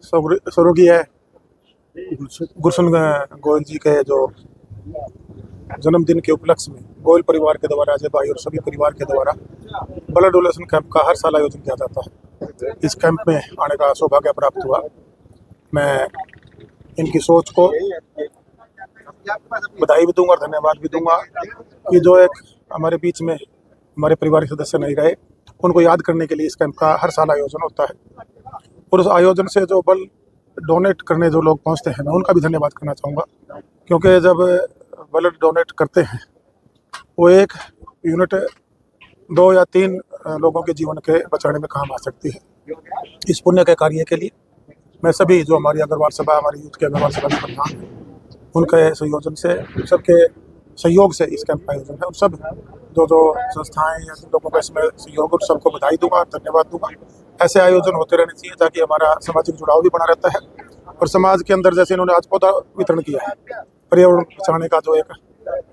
स्वर्गीय गुरशन गोयल जी के जो जन्मदिन के उपलक्ष्य में गोयल परिवार के द्वारा, अजय भाई और सभी परिवार के द्वारा ब्लड डोनेशन कैंप का हर साल आयोजन किया जाता है। इस कैंप में आने का सौभाग्य प्राप्त हुआ। मैं इनकी सोच को बधाई भी दूंगा और धन्यवाद भी दूंगा कि जो एक हमारे बीच में हमारे परिवार के सदस्य नहीं रहे, उनको याद करने के लिए इस कैंप का हर साल आयोजन होता है। और उस आयोजन से जो ब्लड डोनेट करने जो लोग पहुंचते हैं, मैं उनका भी धन्यवाद करना चाहूँगा, क्योंकि जब ब्लड डोनेट करते हैं वो एक यूनिट 2 या 3 लोगों के जीवन के बचाने में काम आ सकती है। इस पुण्य के कार्य के लिए मैं सभी जो हमारी अग्रवाल सभा, हमारी यूथ के अग्रवाल सभा के प्रधान हैं, उनके संयोजन से, सबके सहयोग से इस कैंप का आयोजन है। और सब जो संस्थाएं या लोगों का इसमें सहयोग, और सबको बधाई दूंगा, धन्यवाद दूंगा। ऐसे आयोजन होते रहने चाहिए ताकि हमारा सामाजिक जुड़ाव भी बना रहता है। और समाज के अंदर जैसे इन्होंने आज पौधा वितरण किया है, पर्यावरण बचाने का जो एक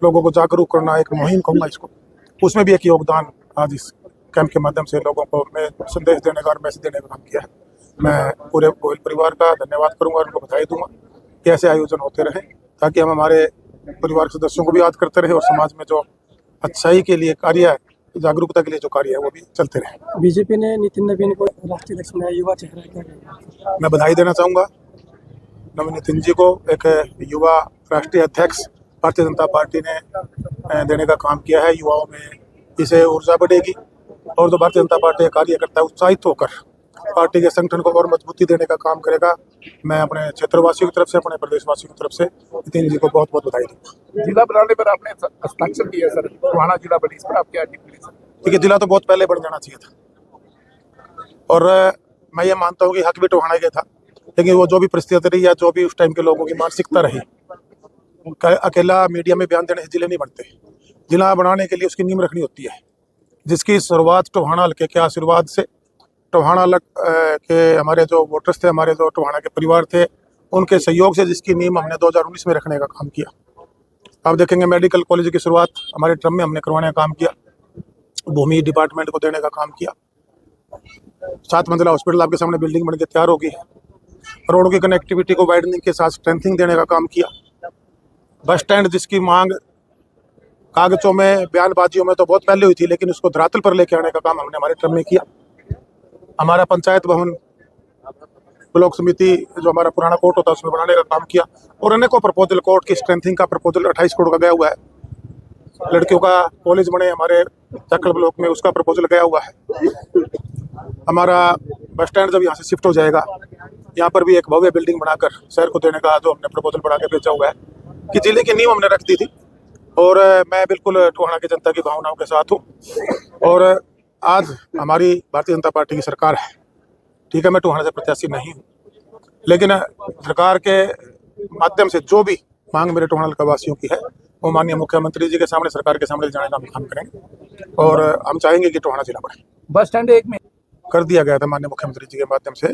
लोगों को जागरूक करना, एक मुहिम कहूँगा इसको, उसमें भी एक योगदान आज इस कैंप के माध्यम से लोगों को मैं संदेश देने का और मैसेज देने का काम किया है। मैं पूरे गोयल परिवार का धन्यवाद करूंगा और उनको बधाई दूंगा कि ऐसे आयोजन होते रहे ताकि हम हमारे परिवार के सदस्यों को भी याद करते रहे और समाज में जो अच्छाई के लिए कार्य है, जागरूकता के लिए जो कार्य है, वो भी चलते रहे। बीजेपी ने नितिन नवीन को राष्ट्रीय अध्यक्ष बनाया, युवा चेहरा क्या कहेंगे? मैं बधाई देना चाहूँगा नवीन नितिन जी को। एक युवा राष्ट्रीय अध्यक्ष भारतीय जनता पार्टी ने देने का काम किया है। युवाओं में इसे ऊर्जा बढ़ेगी और जो भारतीय जनता पार्टी का कार्य करता है, उत्साहित होकर पार्टी के संगठन को और मजबूती देने का काम करेगा। मैं अपने क्षेत्रवासियों की तरफ से, अपने प्रदेशवासियों की तरफ से नितिन जी को बहुत बहुत बधाई दूंगा। जिला बनाने पर आपने हस्ताक्षर किया सर, टोहाना जिला बनी, इस पर आप क्या टिप्पणी सर? देखिए, जिला तो बहुत पहले बन जाना चाहिए था और मैं ये मानता हूँ कि हक भी टोहाना का था, लेकिन वो जो भी परिस्थिति रही या जो भी उस टाइम के लोगों की मानसिकता रही, अकेला मीडिया में बयान देने से जिले नहीं बनते। जिला बनाने के लिए उसकी नींव रखनी होती है, जिसकी शुरुआत टोहाना हल्के के आशीर्वाद से, टोहाना के हमारे जो वोटर्स थे, हमारे जो टोहाना के परिवार थे, उनके सहयोग से जिसकी नींव हमने 2019 में रखने का काम किया। आप देखेंगे मेडिकल कॉलेज की शुरुआत हमारे टर्म में हमने करवाने का काम किया, भूमि डिपार्टमेंट को देने का काम किया, 7 मंजिला हॉस्पिटल आपके सामने बिल्डिंग बन के तैयार होगी, रोड की कनेक्टिविटी को वाइडनिंग के साथ स्ट्रेंथिंग देने का काम किया, बस स्टैंड जिसकी मांग कागजों में, बयानबाजियों में तो बहुत पहले हुई थी, लेकिन उसको धरातल पर लेके आने का काम हमने हमारे टर्म में किया। हमारा पंचायत भवन, ब्लॉक समिति जो हमारा पुराना कोर्ट होता है उसमें बनाने का काम किया, और अनेकों प्रपोजल, कोर्ट की स्ट्रेंथिंग का प्रपोजल 28 करोड़ का गया हुआ है। लड़कियों का कॉलेज बने हमारे चक्कर ब्लॉक में, उसका प्रपोजल गया हुआ है। हमारा बस स्टैंड जब यहाँ से शिफ्ट हो जाएगा, यहाँ पर भी एक भव्य बिल्डिंग बनाकर शहर को देने का जो हमने प्रपोजल बना के भेजा हुआ है, कि जिले की नींव हमने रख दी थी। और मैं बिल्कुल टोहाना की जनता की भावनाओं के साथ हूँ। और आज हमारी भारतीय जनता पार्टी की सरकार है, ठीक है, मैं टोहाना से प्रत्याशी नहीं हूँ, लेकिन सरकार के माध्यम से जो भी मांग मेरे टोहाना का वासियों की है, वो माननीय मुख्यमंत्री जी के सामने, सरकार के सामने जाने का हम काम करेंगे और हम चाहेंगे कि टोहाना जिला बढ़े। बस स्टैंड एक में कर दिया गया था माननीय मुख्यमंत्री जी के माध्यम से,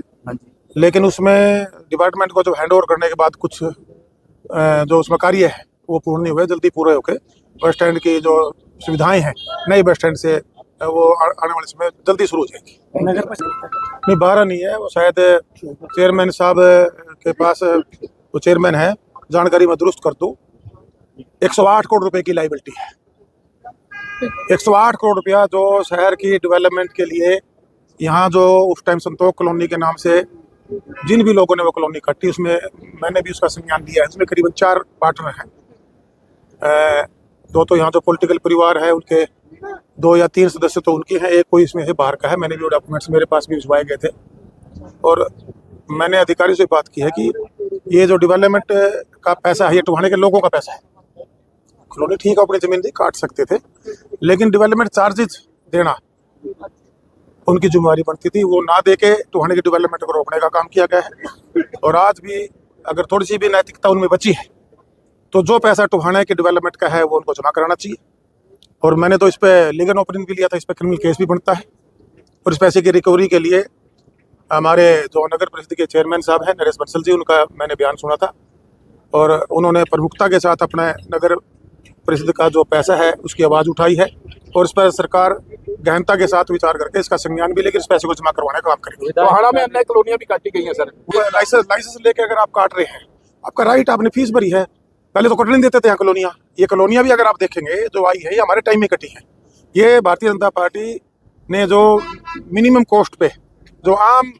लेकिन उसमें डिपार्टमेंट को जब हैंड ओवर करने के बाद कुछ जो उसमें कार्य है वो पूर्ण नहीं हुए। जल्दी पूरे होकर बस स्टैंड की जो सुविधाएं हैं नए बस स्टैंड से, वो आने वाले समय जल्दी शुरू हो जाएगी। नगर परिषद नहीं, 12 नहीं है, वो शायद चेयरमैन साहब के पास, वो चेयरमैन है, जानकारी मैं दुरुस्त कर दूँ, 108 करोड़ रुपए की लाइबिलिटी है। 108 करोड़ रुपया जो शहर की डेवलपमेंट के लिए, यहाँ जो उस टाइम संतोष कॉलोनी के नाम से जिन भी लोगों ने वो कॉलोनी काटी, उसमें मैंने भी उसका संज्ञान लिया है। उसमें करीबन 4 पार्टनर हैं। दो तो यहाँ जो पॉलिटिकल परिवार है उनके 2 या 3 सदस्य तो उनके हैं, एक कोई इसमें से बाहर का है। मैंने भी वो डॉक्यूमेंट्स मेरे पास भी भिजवाए गए थे और मैंने अधिकारियों से बात की है कि ये जो डेवलपमेंट का पैसा है, ये टोहाने के लोगों का पैसा है। कॉलोनी ठीक है, अपनी जमीन भी काट सकते थे, लेकिन डेवलपमेंट चार्जेज देना उनकी जिम्मेवारी बनती थी। वो ना दे के टोहाने के डेवलपमेंट को रोकने का काम किया गया है। और आज भी अगर थोड़ी सी भी नैतिकता उनमें बची है तो जो पैसा टोहाने के डेवलपमेंट का है वो उनको जमा कराना चाहिए। और मैंने तो इस पर लीगल ओपिनियन भी लिया था, इस पर क्रिमिनल केस भी बनता है। और इस पैसे की रिकवरी के लिए हमारे जो नगर परिषद के चेयरमैन साहब हैं, नरेश बंसल जी, उनका मैंने बयान सुना था और उन्होंने प्रमुखता के साथ अपने नगर परिषद का जो पैसा है उसकी आवाज़ उठाई है और इस पर सरकार गहनता के साथ विचार करके इसका संज्ञान भी लेकर इस पैसे को जमा करवाने का काम करेगी। टोहाना में अन्य कॉलोनियां भी काटी गई हैं सर। लाइसेंस लेके अगर आप काट रहे हैं, आपका राइट, आपने फीस भरी है, पहले तो कटने नहीं देते थे यहाँ कॉलोनियाँ। ये कॉलोनियाँ भी अगर आप देखेंगे जो आई है ये हमारे टाइम में कटी है। ये भारतीय जनता पार्टी ने जो मिनिमम कॉस्ट पे जो आम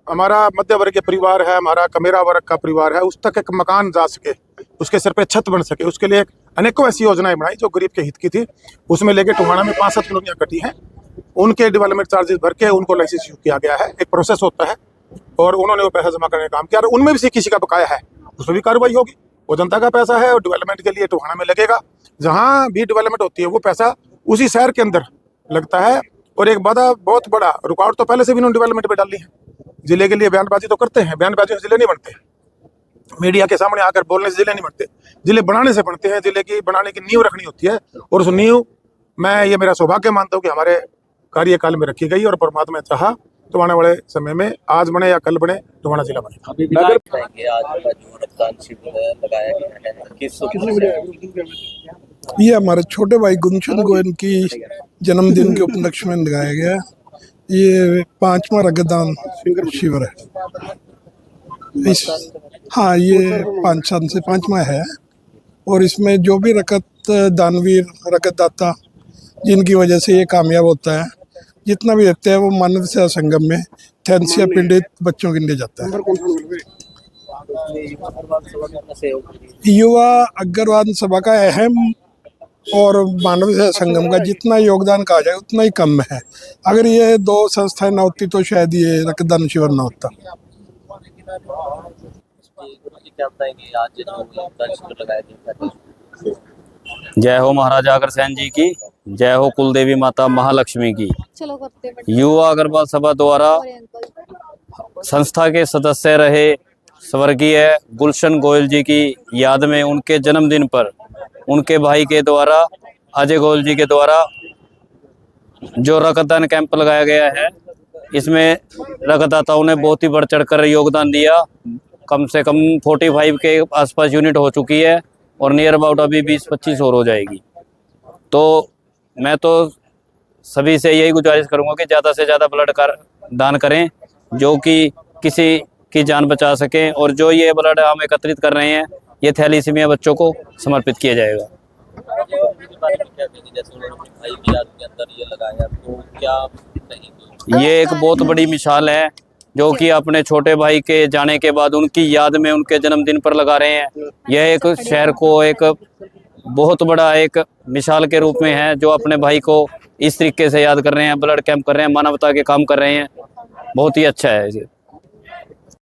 हमारा मध्य वर्ग के परिवार है, हमारा कमेरा वर्ग का परिवार है, उस तक एक मकान जा सके, उसके सिर पे छत बन सके, उसके लिए अनेकों ऐसी योजनाएं बनाई जो गरीब के हित की थी। उसमें लेके टोहाना में 5-7 कॉलोनियाँ कटी हैं, उनके डेवलपमेंट चार्जेस भर के उनको लाइसेंस इशू किया गया है। एक प्रोसेस होता है और उन्होंने वो पैसा जमा करने का काम किया और उनमें भी किसी का बकाया है, उसमें भी कार्रवाई होगी। वो जनता का पैसा है और डेवलपमेंट के लिए टोहाना में लगेगा। जहाँ भी डेवलपमेंट होती है वो पैसा उसी शहर के अंदर लगता है। और एक बहुत बड़ा रुकावट तो पहले से भी उन्होंने डेवलपमेंट पे डाली है। जिले के लिए बयानबाजी तो करते हैं, बयानबाजी से जिले नहीं बनते, मीडिया के सामने आकर बोलने से जिले नहीं बनते, जिले बनाने से बनते हैं। जिले की बनाने की नींव रखनी होती है और उस नींव मैं ये मेरा सौभाग्य मानता हूँ कि हमारे कार्यकाल में रखी गई और परमात्मा ने चाहा तो आने वाले समय में आज बने या कल बने टोहाना जिला बने। अभी विधायक कहेंगे आज का जो रक्तदान शिविर लगाया गया है किस ये हमारे छोटे भाई गुलशन गोयल की जन्मदिन के उपलक्ष्य में लगाया गया है। ये 5वां रक्तदान शिविर है। हाँ, ये 5 साल से 5वां है और इसमें जो भी रकत दानवीर रकतदाता जिनकी वजह से ये कामयाब होता है, जितना भी देते हैं वो मानव सेवा संगम में थैंक्सिया पीड़ित बच्चों के लिए जाता है। युवा अग्रवाल सभा का अहम और मानव सेवा संगम का जितना योगदान कहा जाए उतना ही कम है। अगर ये 2 संस्थाएं ना होती तो शायद ये रक्तदान शिविर ना होता। क्या बताएंगे आज जो रक्तदान शिविर लगाया गया? जय हो महाराजा अग्रसेन जी की, जय हो कुलदेवी माता महालक्ष्मी की। चलो करते हैं। युवा अग्रवाल सभा द्वारा संस्था के सदस्य रहे स्वर्गीय गुलशन गोयल जी की याद में उनके जन्मदिन पर उनके भाई के द्वारा अजय गोयल जी के द्वारा जो रक्तदान कैंप लगाया गया है, इसमें रक्तदाताओं ने बहुत ही बढ़ चढ़कर योगदान दिया। कम से कम 45 के आसपास यूनिट हो चुकी है और नियर अबाउट अभी 20-25 और हो जाएगी। तो मैं तो सभी से यही गुजारिश करूंगा कि ज़्यादा से ज़्यादा ब्लड का दान करें जो कि किसी की जान बचा सकें। और जो ये ब्लड हम एकत्रित कर रहे हैं ये थैलीसीमिया बच्चों को समर्पित किया जाएगा। ये एक बहुत बड़ी मिसाल है जो कि अपने छोटे भाई के जाने के बाद उनकी याद में उनके जन्मदिन पर लगा रहे हैं। यह एक शहर को एक बहुत बड़ा एक मिसाल के रूप में है जो अपने भाई को इस तरीके से याद कर रहे हैं, ब्लड कैंप कर रहे हैं, मानवता के काम कर रहे हैं। बहुत ही अच्छा है ये।